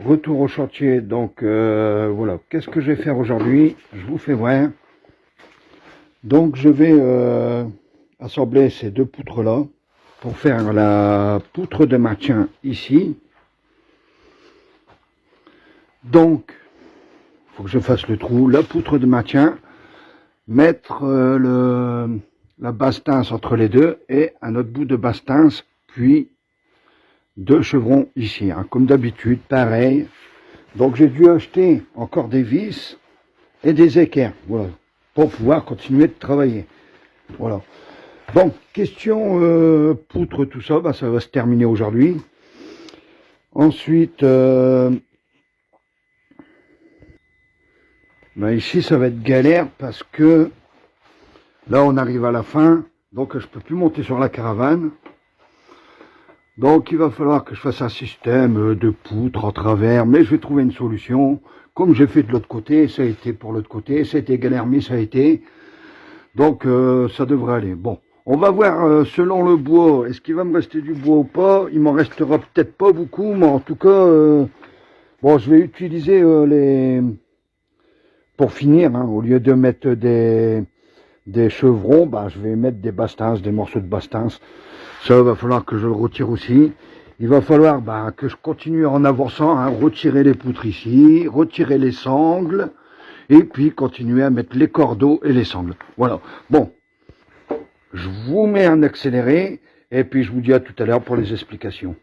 Retour au chantier, donc voilà, qu'est-ce que je vais faire aujourd'hui? Je vous fais voir. Donc je vais assembler ces deux poutres là pour faire la poutre de maintien ici. Donc il faut que je fasse le trou, la poutre de maintien, mettre la basse-tince entre les deux et un autre bout de basse-tince, puis deux chevrons ici, hein, comme d'habitude, pareil. Donc j'ai dû acheter encore des vis et des équerres, voilà, pour pouvoir continuer de travailler. Voilà. Bon, question poutre, tout ça, bah, ça va se terminer aujourd'hui. Ensuite, bah, ici ça va être galère parce que là on arrive à la fin, donc je peux plus monter sur la caravane. Donc il va falloir que je fasse un système de poutres en travers, mais je vais trouver une solution. Comme j'ai fait de l'autre côté, ça a été pour l'autre côté, ça a été galère, mais ça a été. Donc ça devrait aller. Bon, on va voir selon le bois, est-ce qu'il va me rester du bois ou pas. Il m'en restera peut-être pas beaucoup, mais en tout cas, bon, je vais utiliser les... Pour finir, hein, au lieu de mettre des chevrons, bah, je vais mettre des bastinces, des morceaux de bastinces. Ça va falloir que je le retire aussi. Il va falloir bah, que je continue en avançant, hein, retirer les poutres ici, retirer les sangles, et puis continuer à mettre les cordeaux et les sangles. Voilà. Bon, je vous mets en accéléré, et puis je vous dis à tout à l'heure pour les explications.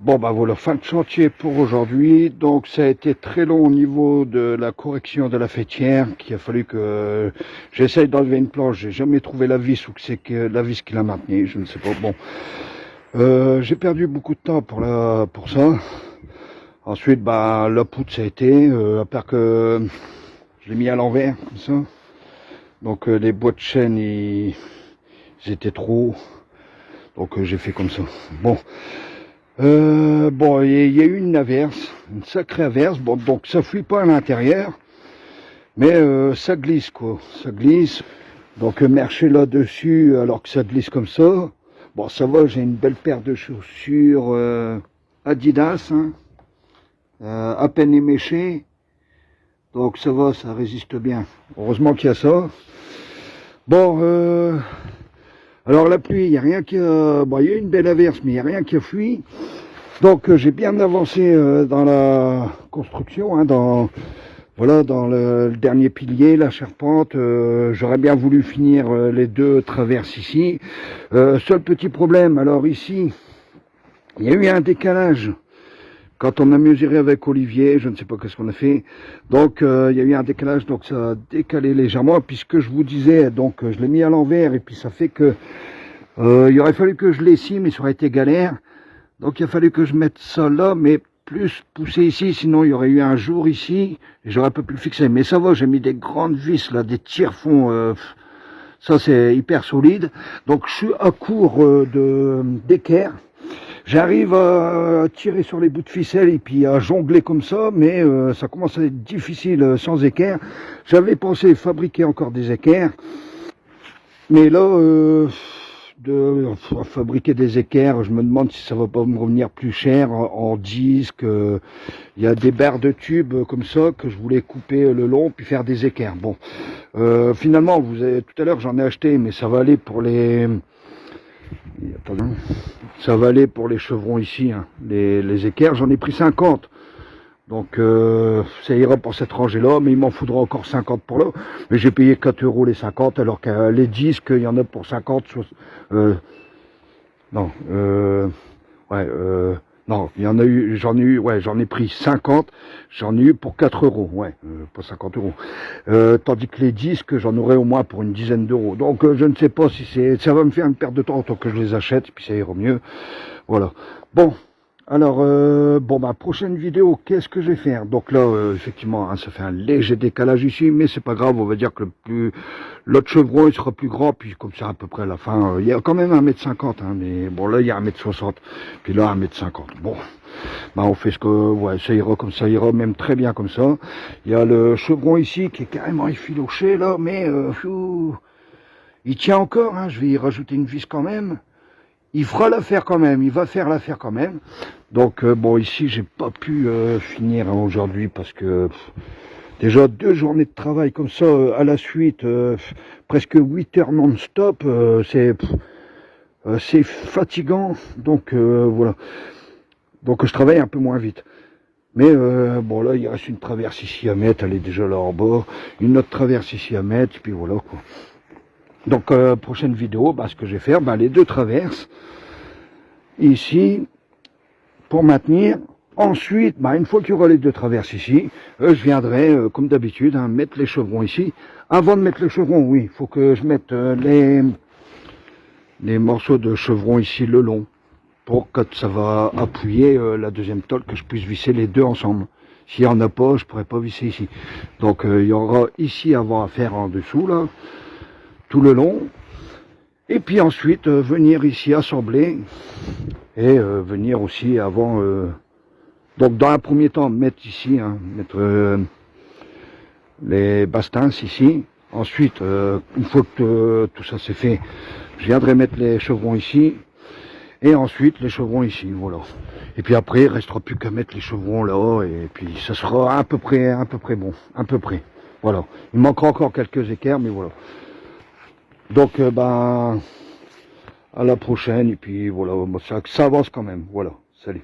Bon bah voilà, fin de chantier pour aujourd'hui. Donc ça a été très long au niveau de la correction de la faîtière, qu'il a fallu que j'essaye d'enlever une planche. J'ai jamais trouvé la vis, ou que c'est que la vis qui l'a maintenue, je ne sais pas. Bon, j'ai perdu beaucoup de temps pour ça. Ensuite, bah la poutre ça a été, à part que je l'ai mis à l'envers comme ça. Donc les bois de chaîne ils étaient trop hauts. Donc j'ai fait comme ça. Bon. Bon, il y a eu une averse, une sacrée averse. Bon, donc ça fuit pas à l'intérieur, mais ça glisse quoi, ça glisse. Donc marcher là-dessus alors que ça glisse comme ça. Bon, ça va, j'ai une belle paire de chaussures Adidas, hein, à peine éméchées. Donc ça va, ça résiste bien. Heureusement qu'il y a ça. Bon, alors la pluie, il n'y a rien qui a... Bon, il y a eu une belle averse, mais il n'y a rien qui a fui. Donc j'ai bien avancé dans la construction, hein, dans le dernier pilier, la charpente. J'aurais bien voulu finir les deux traverses ici. Seul petit problème, alors ici, il y a eu un décalage. Quand on a mesuré avec Olivier, je ne sais pas qu'est-ce qu'on a fait. Donc il y a eu un décalage, donc ça a décalé légèrement, puisque je vous disais, donc je l'ai mis à l'envers, et puis ça fait que il aurait fallu que je lessime, mais ça aurait été galère. Donc il a fallu que je mette ça là, mais plus poussé ici, sinon il y aurait eu un jour ici, et j'aurais pas pu le fixer. Mais ça va, j'ai mis des grandes vis là, des tire-fonds, ça c'est hyper solide. Donc je suis à court d'équerre. J'arrive à tirer sur les bouts de ficelle et puis à jongler comme ça, mais ça commence à être difficile sans équerre. J'avais pensé fabriquer encore des équerres, mais là, fabriquer des équerres, je me demande si ça va pas me revenir plus cher en disque. Il y a des barres de tubes comme ça que je voulais couper le long puis faire des équerres. Bon, finalement, tout à l'heure j'en ai acheté, mais ça va aller pour les... Attendez. Ça va aller pour les chevrons ici, hein. Les équerres, j'en ai pris 50. Donc ça ira pour cette rangée là, mais il m'en faudra encore 50 pour là. Mais j'ai payé 4 € les 50, alors que les disques, il y en a pour 50. Non, non, il y en a eu, j'en ai pris 50, j'en ai eu pour 4 €, ouais, pas 50 €. Tandis que les disques, j'en aurais au moins pour une dizaine d'euros. Donc je ne sais pas si ça va me faire une perte de temps tant que je les achète, et puis ça ira mieux. Voilà. Bon. Alors, bon, ma prochaine vidéo, qu'est-ce que je vais faire? Donc là, effectivement, hein, ça fait un léger décalage ici, mais c'est pas grave, on va dire que l'autre chevron, il sera plus grand, puis comme ça, à peu près à la fin, il y a quand même 1,50 m, hein, mais bon, là, il y a 1,60 m, puis là, 1,50 m. Bon, bah, on fait ce que, ouais, ça ira comme ça, ira même très bien comme ça. Il y a le chevron ici, qui est carrément effiloché, là, mais, il tient encore, hein, je vais y rajouter une vis quand même. Il fera l'affaire quand même, il va faire l'affaire quand même. Donc bon, ici j'ai pas pu finir aujourd'hui parce que déjà 2 journées de travail comme ça à la suite, presque 8 heures non-stop, c'est fatigant. Donc voilà, donc je travaille un peu moins vite. Mais bon là il reste une traverse ici à mettre, elle est déjà là en bas, une autre traverse ici à mettre, et puis voilà quoi. Donc prochaine vidéo, bah, ce que je vais faire, bah, les 2 traverses ici pour maintenir. Ensuite, bah, une fois qu'il y aura les 2 traverses ici, je viendrai comme d'habitude, hein, mettre les chevrons ici. Avant de mettre les chevrons, oui, il faut que je mette les morceaux de chevrons ici le long, pour quand ça va appuyer la deuxième tôle, que je puisse visser les 2 ensemble. S'il n'y en a pas, je pourrais pas visser ici. Donc il y aura ici avant à faire en dessous là, tout le long, et puis ensuite venir ici assembler, et venir aussi avant. Donc dans un premier temps, mettre ici, hein, mettre les bastins ici. Ensuite, une fois que tout ça c'est fait, je viendrai mettre les chevrons ici. Et ensuite les chevrons ici, voilà. Et puis après, il ne restera plus qu'à mettre les chevrons là, et puis ça sera à peu près bon, à peu près. Voilà. Il manquera encore quelques équerres, mais voilà. Donc, ben, à la prochaine, et puis voilà, ça avance quand même, voilà. Salut.